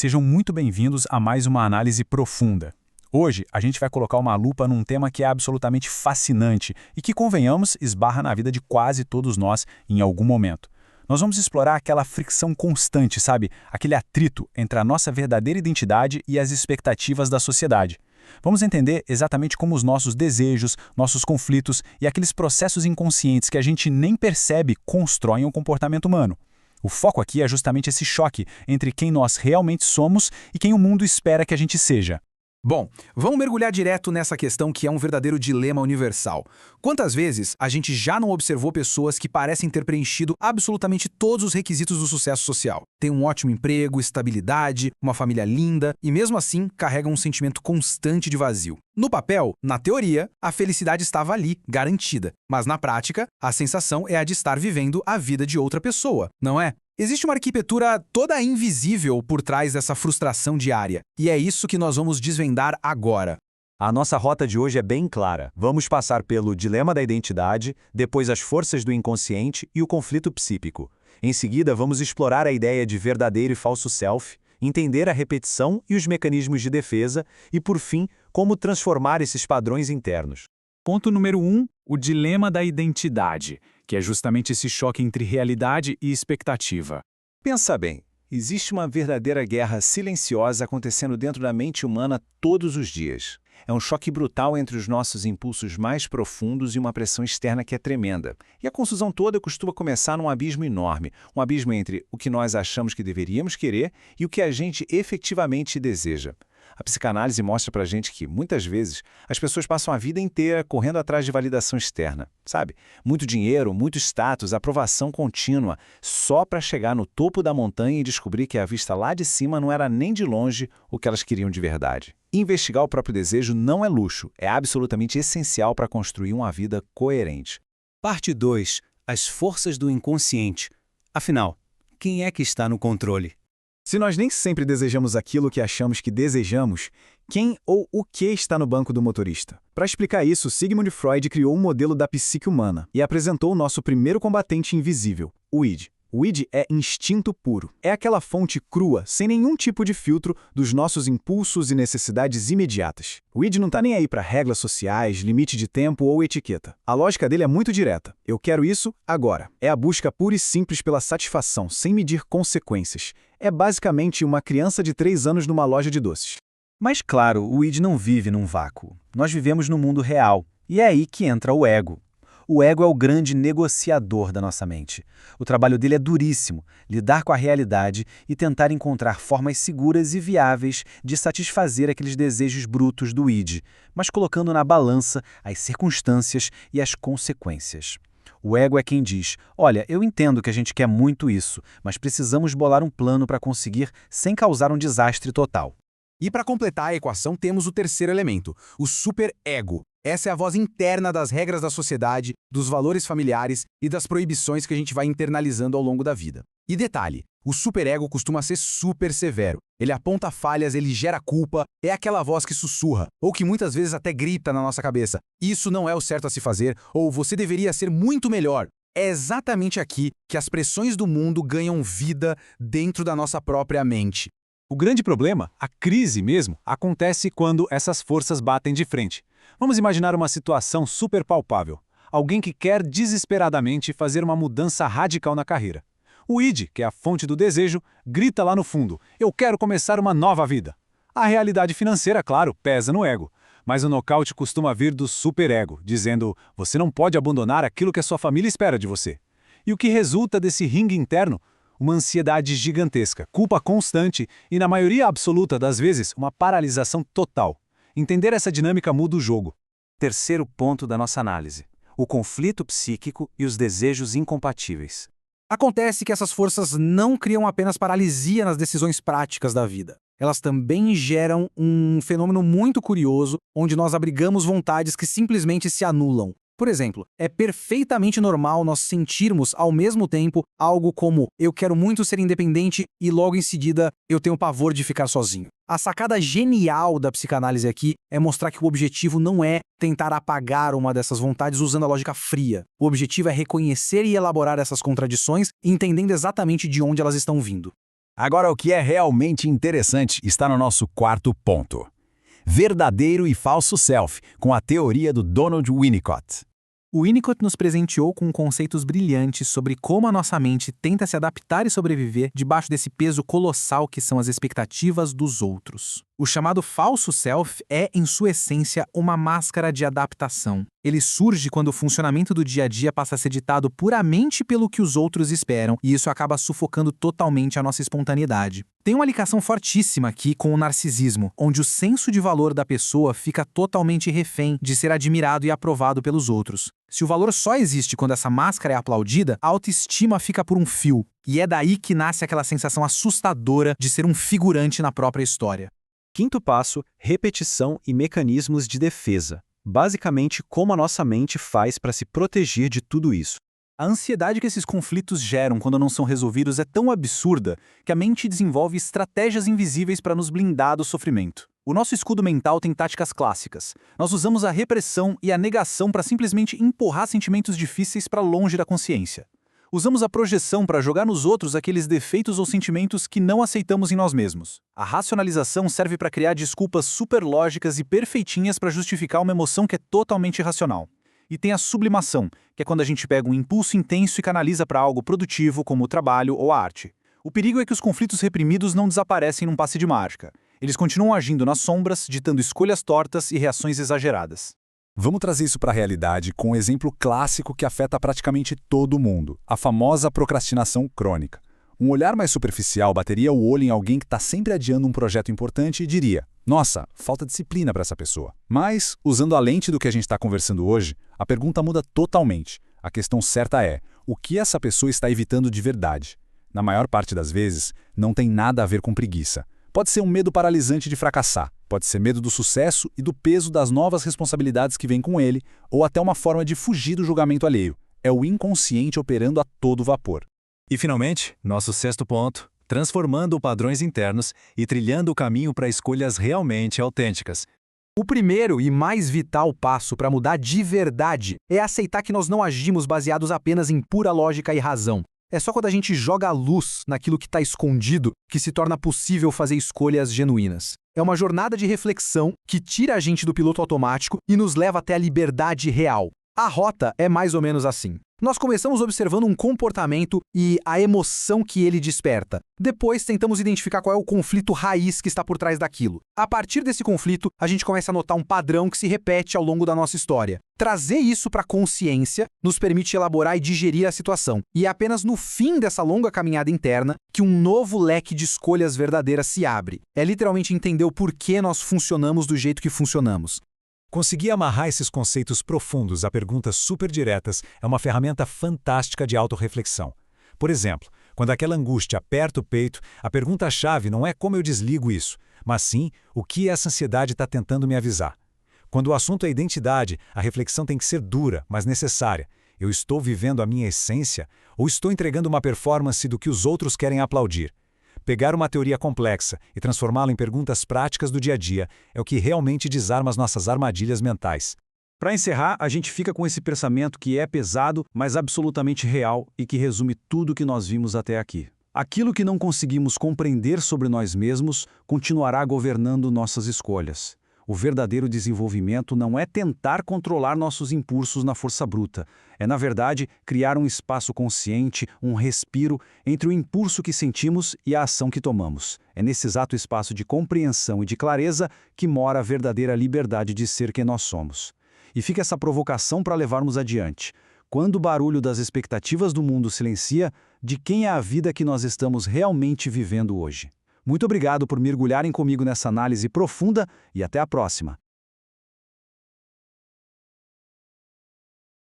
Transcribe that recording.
Sejam muito bem-vindos a mais uma análise profunda. Hoje, a gente vai colocar uma lupa num tema que é absolutamente fascinante e que, convenhamos, esbarra na vida de quase todos nós em algum momento. Nós vamos explorar aquela fricção constante, sabe? Aquele atrito entre a nossa verdadeira identidade e as expectativas da sociedade. Vamos entender exatamente como os nossos desejos, nossos conflitos e aqueles processos inconscientes que a gente nem percebe constroem o comportamento humano. O foco aqui é justamente esse choque entre quem nós realmente somos e quem o mundo espera que a gente seja. Bom, vamos mergulhar direto nessa questão que é um verdadeiro dilema universal. Quantas vezes a gente já não observou pessoas que parecem ter preenchido absolutamente todos os requisitos do sucesso social? Tem um ótimo emprego, estabilidade, uma família linda e mesmo assim carregam um sentimento constante de vazio. No papel, na teoria, a felicidade estava ali, garantida. Mas na prática, a sensação é a de estar vivendo a vida de outra pessoa, não é? Existe uma arquitetura toda invisível por trás dessa frustração diária, e é isso que nós vamos desvendar agora. A nossa rota de hoje é bem clara. Vamos passar pelo dilema da identidade, depois as forças do inconsciente e o conflito psíquico. Em seguida, vamos explorar a ideia de verdadeiro e falso self, entender a repetição e os mecanismos de defesa e, por fim, como transformar esses padrões internos. Ponto número 1, o dilema da identidade, que é justamente esse choque entre realidade e expectativa. Pensa bem, existe uma verdadeira guerra silenciosa acontecendo dentro da mente humana todos os dias. É um choque brutal entre os nossos impulsos mais profundos e uma pressão externa que é tremenda. E a confusão toda costuma começar num abismo enorme, um abismo entre o que nós achamos que deveríamos querer e o que a gente efetivamente deseja. A psicanálise mostra pra gente que, muitas vezes, as pessoas passam a vida inteira correndo atrás de validação externa, sabe? Muito dinheiro, muito status, aprovação contínua, só para chegar no topo da montanha e descobrir que a vista lá de cima não era nem de longe o que elas queriam de verdade. Investigar o próprio desejo não é luxo, é absolutamente essencial para construir uma vida coerente. Parte 2. As forças do inconsciente. Afinal, quem é que está no controle? Se nós nem sempre desejamos aquilo que achamos que desejamos, quem ou o que está no banco do motorista? Para explicar isso, Sigmund Freud criou um modelo da psique humana e apresentou o nosso primeiro combatente invisível, o id. O id é instinto puro. É aquela fonte crua, sem nenhum tipo de filtro, dos nossos impulsos e necessidades imediatas. O id não está nem aí para regras sociais, limite de tempo ou etiqueta. A lógica dele é muito direta. Eu quero isso agora. É a busca pura e simples pela satisfação, sem medir consequências. É basicamente uma criança de 3 anos numa loja de doces. Mas claro, o id não vive num vácuo. Nós vivemos no mundo real. E é aí que entra o ego. O ego é o grande negociador da nossa mente. O trabalho dele é duríssimo, lidar com a realidade e tentar encontrar formas seguras e viáveis de satisfazer aqueles desejos brutos do id, mas colocando na balança as circunstâncias e as consequências. O ego é quem diz, olha, eu entendo que a gente quer muito isso, mas precisamos bolar um plano para conseguir sem causar um desastre total. E para completar a equação temos o terceiro elemento, o superego. Essa é a voz interna das regras da sociedade, dos valores familiares e das proibições que a gente vai internalizando ao longo da vida. E detalhe, o superego costuma ser super severo. Ele aponta falhas, ele gera culpa, é aquela voz que sussurra, ou que muitas vezes até grita na nossa cabeça. Isso não é o certo a se fazer, ou você deveria ser muito melhor. É exatamente aqui que as pressões do mundo ganham vida dentro da nossa própria mente. O grande problema, a crise mesmo, acontece quando essas forças batem de frente. Vamos imaginar uma situação super palpável. Alguém que quer desesperadamente fazer uma mudança radical na carreira. O id, que é a fonte do desejo, grita lá no fundo, eu quero começar uma nova vida. A realidade financeira, claro, pesa no ego. Mas o nocaute costuma vir do superego, dizendo, você não pode abandonar aquilo que a sua família espera de você. E o que resulta desse ringue interno? Uma ansiedade gigantesca, culpa constante e, na maioria absoluta das vezes, uma paralisação total. Entender essa dinâmica muda o jogo. Terceiro ponto da nossa análise: o conflito psíquico e os desejos incompatíveis. Acontece que essas forças não criam apenas paralisia nas decisões práticas da vida. Elas também geram um fenômeno muito curioso, onde nós abrigamos vontades que simplesmente se anulam. Por exemplo, é perfeitamente normal nós sentirmos, ao mesmo tempo, algo como eu quero muito ser independente e logo em seguida eu tenho pavor de ficar sozinho. A sacada genial da psicanálise aqui é mostrar que o objetivo não é tentar apagar uma dessas vontades usando a lógica fria. O objetivo é reconhecer e elaborar essas contradições, entendendo exatamente de onde elas estão vindo. Agora, o que é realmente interessante está no nosso quarto ponto. Verdadeiro e falso self, com a teoria do Donald Winnicott. O Winnicott nos presenteou com conceitos brilhantes sobre como a nossa mente tenta se adaptar e sobreviver debaixo desse peso colossal que são as expectativas dos outros. O chamado falso self é, em sua essência, uma máscara de adaptação. Ele surge quando o funcionamento do dia a dia passa a ser ditado puramente pelo que os outros esperam, e isso acaba sufocando totalmente a nossa espontaneidade. Tem uma ligação fortíssima aqui com o narcisismo, onde o senso de valor da pessoa fica totalmente refém de ser admirado e aprovado pelos outros. Se o valor só existe quando essa máscara é aplaudida, a autoestima fica por um fio. E é daí que nasce aquela sensação assustadora de ser um figurante na própria história. Quinto passo, repetição e mecanismos de defesa. Basicamente, como a nossa mente faz para se proteger de tudo isso. A ansiedade que esses conflitos geram quando não são resolvidos é tão absurda que a mente desenvolve estratégias invisíveis para nos blindar do sofrimento. O nosso escudo mental tem táticas clássicas. Nós usamos a repressão e a negação para simplesmente empurrar sentimentos difíceis para longe da consciência. Usamos a projeção para jogar nos outros aqueles defeitos ou sentimentos que não aceitamos em nós mesmos. A racionalização serve para criar desculpas superlógicas e perfeitinhas para justificar uma emoção que é totalmente irracional. E tem a sublimação, que é quando a gente pega um impulso intenso e canaliza para algo produtivo, como o trabalho ou a arte. O perigo é que os conflitos reprimidos não desaparecem num passe de mágica. Eles continuam agindo nas sombras, ditando escolhas tortas e reações exageradas. Vamos trazer isso para a realidade com um exemplo clássico que afeta praticamente todo mundo, a famosa procrastinação crônica. Um olhar mais superficial bateria o olho em alguém que está sempre adiando um projeto importante e diria: nossa, falta disciplina para essa pessoa. Mas, usando a lente do que a gente está conversando hoje, a pergunta muda totalmente. A questão certa é, o que essa pessoa está evitando de verdade? Na maior parte das vezes, não tem nada a ver com preguiça. Pode ser um medo paralisante de fracassar, pode ser medo do sucesso e do peso das novas responsabilidades que vêm com ele, ou até uma forma de fugir do julgamento alheio. É o inconsciente operando a todo vapor. E, finalmente, nosso sexto ponto, transformando padrões internos e trilhando o caminho para escolhas realmente autênticas. O primeiro e mais vital passo para mudar de verdade é aceitar que nós não agimos baseados apenas em pura lógica e razão. É só quando a gente joga a luz naquilo que está escondido que se torna possível fazer escolhas genuínas. É uma jornada de reflexão que tira a gente do piloto automático e nos leva até a liberdade real. A rota é mais ou menos assim. Nós começamos observando um comportamento e a emoção que ele desperta. Depois, tentamos identificar qual é o conflito raiz que está por trás daquilo. A partir desse conflito, a gente começa a notar um padrão que se repete ao longo da nossa história. Trazer isso para a consciência nos permite elaborar e digerir a situação. E é apenas no fim dessa longa caminhada interna que um novo leque de escolhas verdadeiras se abre. É literalmente entender o porquê nós funcionamos do jeito que funcionamos. Conseguir amarrar esses conceitos profundos a perguntas super diretas é uma ferramenta fantástica de autorreflexão. Por exemplo, quando aquela angústia aperta o peito, a pergunta-chave não é como eu desligo isso, mas sim o que essa ansiedade está tentando me avisar. Quando o assunto é identidade, a reflexão tem que ser dura, mas necessária. Eu estou vivendo a minha essência ou estou entregando uma performance do que os outros querem aplaudir? Pegar uma teoria complexa e transformá-la em perguntas práticas do dia a dia é o que realmente desarma as nossas armadilhas mentais. Para encerrar, a gente fica com esse pensamento que é pesado, mas absolutamente real e que resume tudo o que nós vimos até aqui. Aquilo que não conseguimos compreender sobre nós mesmos continuará governando nossas escolhas. O verdadeiro desenvolvimento não é tentar controlar nossos impulsos na força bruta. É, na verdade, criar um espaço consciente, um respiro entre o impulso que sentimos e a ação que tomamos. É nesse exato espaço de compreensão e de clareza que mora a verdadeira liberdade de ser quem nós somos. E fica essa provocação para levarmos adiante. Quando o barulho das expectativas do mundo silencia, de quem é a vida que nós estamos realmente vivendo hoje? Muito obrigado por mergulharem comigo nessa análise profunda e até a próxima.